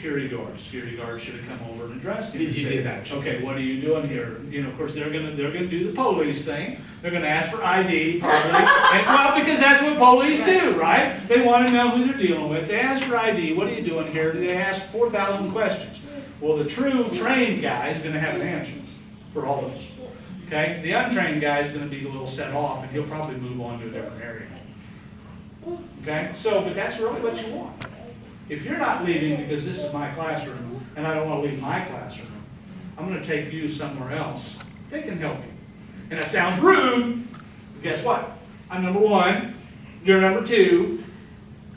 security guard. Security guard should have come over and addressed him. He did actually. Okay, what are you doing here? You know, of course, they're gonna do the police thing. They're gonna ask for ID probably. And, well, because that's what police do, right? They want to know who they're dealing with. They ask for ID. What are you doing here? They ask 4,000 questions. Well, the true trained guy is gonna have an answer for all those. Okay? The untrained guy is gonna be a little set off, and he'll probably move on to a different area. Okay? So, but that's really what you want. If you're not leaving because this is my classroom, and I don't want to leave my classroom, I'm going to take you somewhere else. They can help you. And that sounds rude, but guess what? I'm number one, you're number two,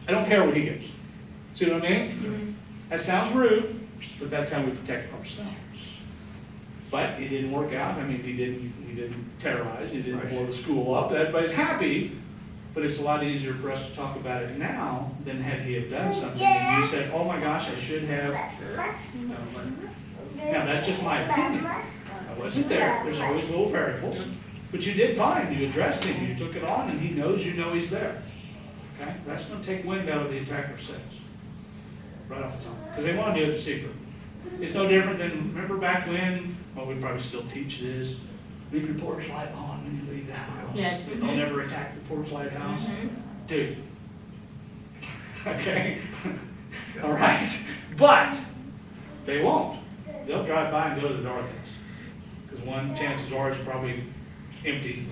I don't care what he gets. See what I mean? Mm-hmm. That sounds rude, but that's how we protect ourselves. But it didn't work out. I mean, he didn't terrorize, he didn't blow the school up. Everybody's happy. But it's a lot easier for us to talk about it now than had he have done something and you said, oh my gosh, I should have. Now, that's just my opinion. I wasn't there. There's always little variables. But you did fine. You addressed him. You took it on, and he knows you know he's there. Okay? That's going to take wind out of the attacker's sails. Right off the top. Because they want to do it in secret. It's no different than, remember back when, well, we probably still teach this, leave your porch light on when you leave the house. Yes. Don't ever attack the porch light house. Dude. Okay? All right? But they won't. They'll drive by and go to the dark house. Because one, chances are it's probably empty.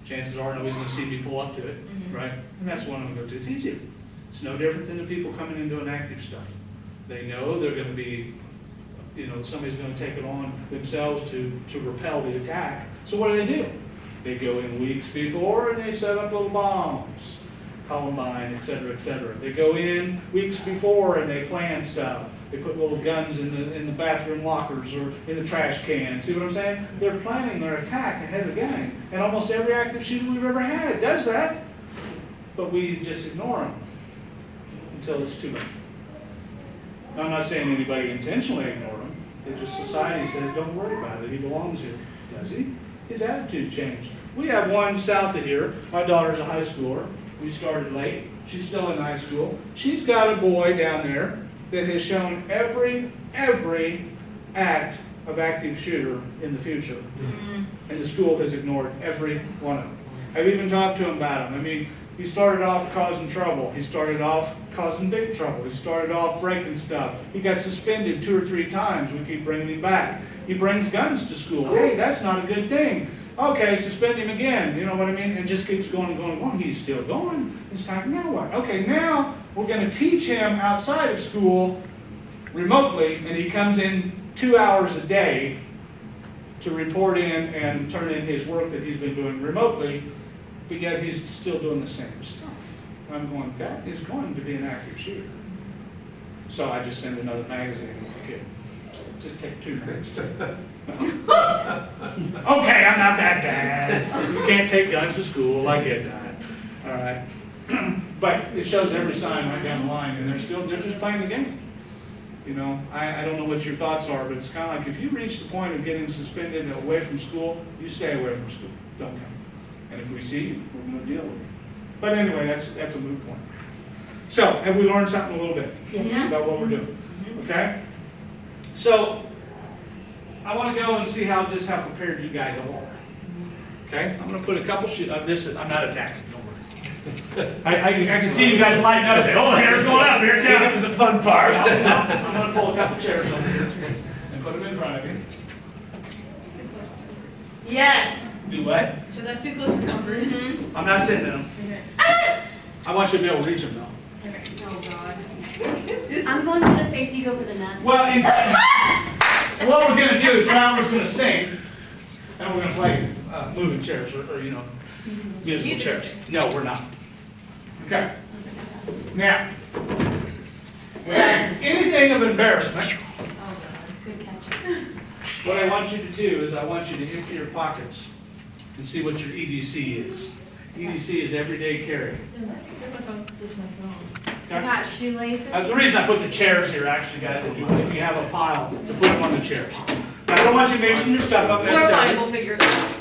Chances are nobody's going to see me pull up to it. Right? And that's one I'm going to go to. It's easier. It's no different than the people coming in doing active stuff. They know they're going to be, you know, somebody's going to take it on themselves to repel the attack. So what do? They go in weeks before and they set up little bombs, Columbine, et cetera, et cetera. They go in weeks before and they plan stuff. They put little guns in the bathroom lockers or in the trash can. See what I'm saying? They're planning their attack ahead of the game. And almost every active shooter we've ever had does that. But we just ignore them until it's too late. Now, I'm not saying anybody intentionally ignored him. It's just society says, don't worry about it. He belongs here. Does he? His attitude changed. We have one south of here. My daughter's a high schooler. We started late. She's still in high school. She's got a boy down there that has shown every act of active shooter in the future. And the school has ignored every one of them. I've even talked to him about him. I mean, he started off causing trouble. He started off causing big trouble. He started off breaking stuff. He got suspended 2 or 3 times. We keep bringing him back. He brings guns to school. Hey, that's not a good thing. Okay, suspend him again. You know what I mean? It just keeps going and going and going. He's still going. It's time, now what? Okay, now we're going to teach him outside of school remotely, and he comes in 2 hours a day to report in and turn in his work that he's been doing remotely, but yet he's still doing the same stuff. I'm going, that is going to be an active shooter. So I just send another magazine with the kid. So just take 2 minutes. Okay, I'm not that bad. You can't take guns to school. I get that. All right. But it shows every sign right down the line, and they're just playing the game. You know, I don't know what your thoughts are, but it's kind of like if you reach the point of getting suspended and away from school, you stay away from school. Don't come. And if we see you, we're going to deal with you. But anyway, that's a moot point. So, have we learned something a little bit about what we're doing? Okay? So, I want to go and see how prepared you guys are. Okay? I'm going to put a couple I'm not attacking. Don't worry. I can see you guys lighting up. Say, oh, hair's going up. Here it comes. This is the fun part. I'm going to pull a couple chairs over here and put them in front of you. Yes. Do what? Because that's too close for comfort. I'm not sitting in them. I want you to be able to reach them though. Okay. Oh God. I'm going for the face, you go for the nuts. Well, what we're going to do is Ryler's going to sing, and we're going to play moving chairs or musical chairs. No, we're not. Okay. Now, anything of embarrassment, Oh God, good catch. what I want you to do is I want you to empty your pockets and see what your EDC is. EDC is everyday carry. Just my phone. I Okay? got shoelaces. That's the reason I put the chairs here, actually, guys, if you have a pile, to put them on the chairs. Now, I don't want you mixing your stuff up We're fine, necessarily. we'll figure it out.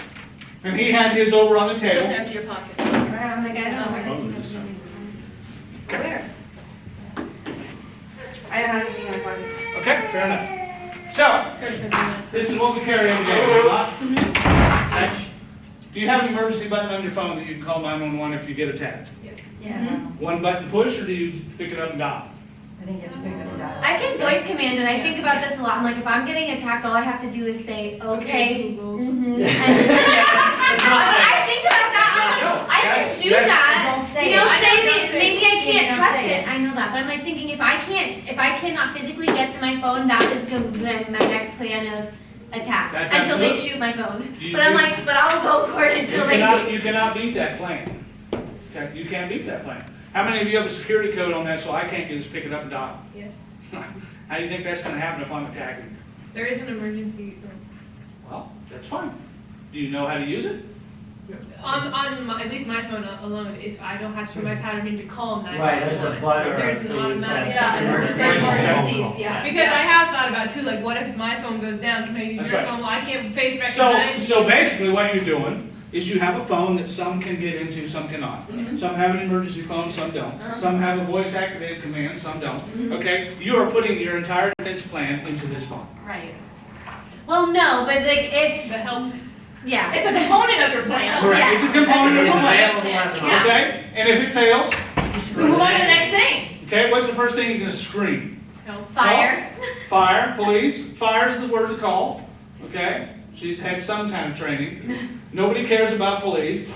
And he had his over on the Just table. empty your pockets. Around the guy. Where? I don't have anything on my phone. Okay, fair enough. So, this is what we carry every day, do we not? Okay. Do you have an emergency button on your phone that you can call 911 if you get attacked? Yes. Yeah. One button push, or do you pick it up and dial? I think you have to pick it up. I can voice command, and I think about this a lot. I'm like, if I'm getting attacked, all I have to do is say, okay. Google. Mhm. It's not safe. I think about that. I'm like, I can do that. Don't say You know, it. say don't this, say maybe I it. can't Yeah, don't touch say it. it. I know that, but I'm like thinking if I cannot physically get to my phone, that is going to be my next plan of attack That's until they absolute. shoot my phone. You- But I'm you- like, but I'll go for it until they do. You cannot beat that plan. Okay, you can't beat that plan. How many of you have a security code on that so I can't just pick it up and dial? Yes. How do you think that's gonna happen if I'm attacking? There is an emergency. Well, that's fine. Do you know how to use it? On my, at least my phone alone, if I don't have to put my pattern in to call 911. Right, there's a button or There's a an thing automatic. that's emergency emergencies, phone call. yeah. Because I have thought about too, like, what if my phone goes down? Can I use That's your right. phone? Well, I can't face So recognize. basically what you're doing is you have a phone that some can get into, some cannot. Some have an emergency phone, some don't. Some have a voice activated command, some don't. Okay, you are putting your entire defense plan into this phone. Right. Well, no, but like it, The help. yeah. It's a component of your plan. Correct, it's a component of It's the plan. available as an Yeah. option. Okay, and if it fails, Move on to the next thing. okay, what's the first thing you're gonna scream? Help. Fire. Fire, police, fire's the word to call, okay? She's had some kind of training. Nobody cares about police.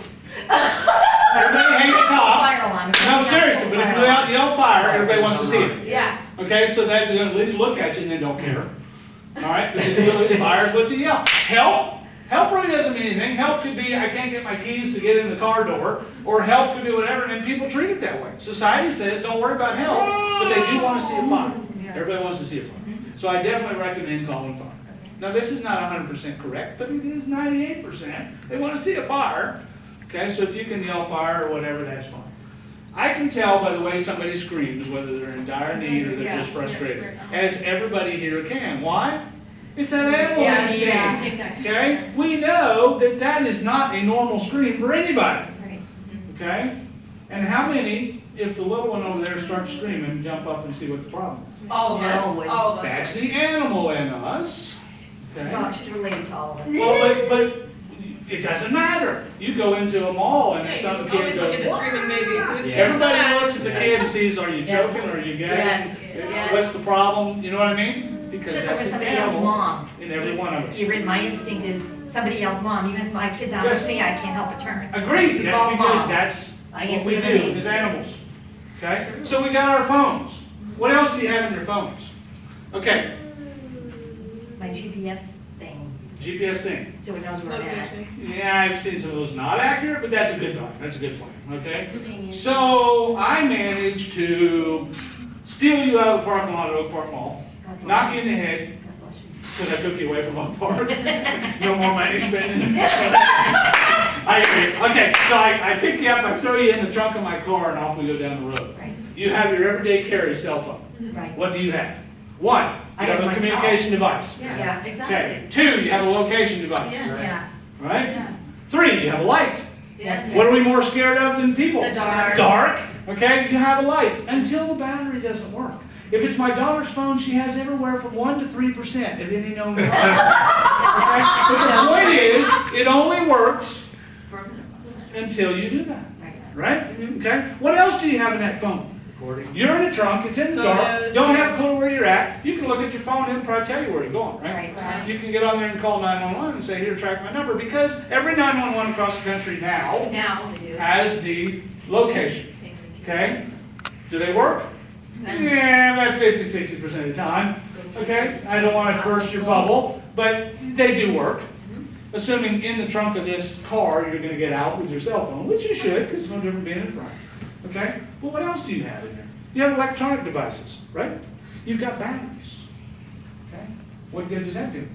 Everybody hates cops. Fire alarm. No, seriously, but if you yell fire, everybody wants to see it. Yeah. Okay, so that they'll at least look at you and they don't care. All right, but the deal is fire's what you yell. Help? Help really doesn't mean anything. Help could be, I can't get my keys to get in the car door, or help could be whatever, and people treat it that way. Society says, don't worry about help, but they do want to see a fire. Everybody wants to see a fire. So I definitely recommend calling fire. Now, this is not 100% correct, but it is 98%. They want to see a fire. Okay, so if you can yell fire or whatever, that's fine. I can tell by the way somebody screams whether they're in dire need or they're just frustrated, as everybody here can. Why? It's that animal instinct. Okay? We know that that is not a normal scream for anybody. Okay? And how many, if the little one over there starts screaming, jump up and see what the problem is? All of us. No. All of us. That's the animal in us. Okay? She's related to all of us. Well, but it doesn't matter. You go into a mall and Yeah, some you kid always look at goes, the screaming baby. Who's Yeah. everybody looks at the kid and sees, are you Yeah. joking, are you gagging? Yes. Yes. What's the problem? You know what I mean? Because Just like that's with the somebody else's animal mom. in every one of us. You read, my instinct is somebody else's mom, even if my kid's out Yes. with me, I can't help but turn. Agreed, You that's call because mom. that's I what answer we the do name. as animals. Okay? So we got our phones. What else do you have in your phones? Okay, My GPS thing, GPS thing. so it knows where I'm at. Location. Yeah, I've seen some of those not accurate, but that's a good one. That's a good plan, okay? It's a pain. So I managed to steal you out of the parking lot at Oak Park Mall, God bless knock you you. in the head, God bless you. because I took you away from Oak Park. No more money spending. I agree. Okay, so I pick you up, I throw you in the trunk of my car, and off we go down the road. Right, You have your everyday carry cell phone. right. What do you have? One, I you have have a my communication device. Yeah, Okay. Two, you have a location device. Yeah. Right? Three, you have a light. Yes. What are we more scared of than people? The dark. Dark. Okay, you have a light until the battery doesn't work. If it's my daughter's phone, she has everywhere from 1 to 3% at any known time. Okay? But the point is, it only works until you do that. Right. Right? Okay? What else do you have in that phone? Recording. You're in the trunk, it's in the dark, Photos. don't have a clue where you're at. You can look at your phone and probably tell you where you're going, right? Right. You can get on there and call 911 and say, here, track my number, because every 911 across the country now Now they do. has the location, okay? Do they work? Yeah, about 50-60% of the time, okay? I don't want to burst your bubble, but they do work. Assuming in the trunk of this car, you're going to get out with your cell phone, which you should, because it's no different being in front, okay? Well, what else do you have in there? You have electronic devices, right? You've got batteries, okay? What good does that do?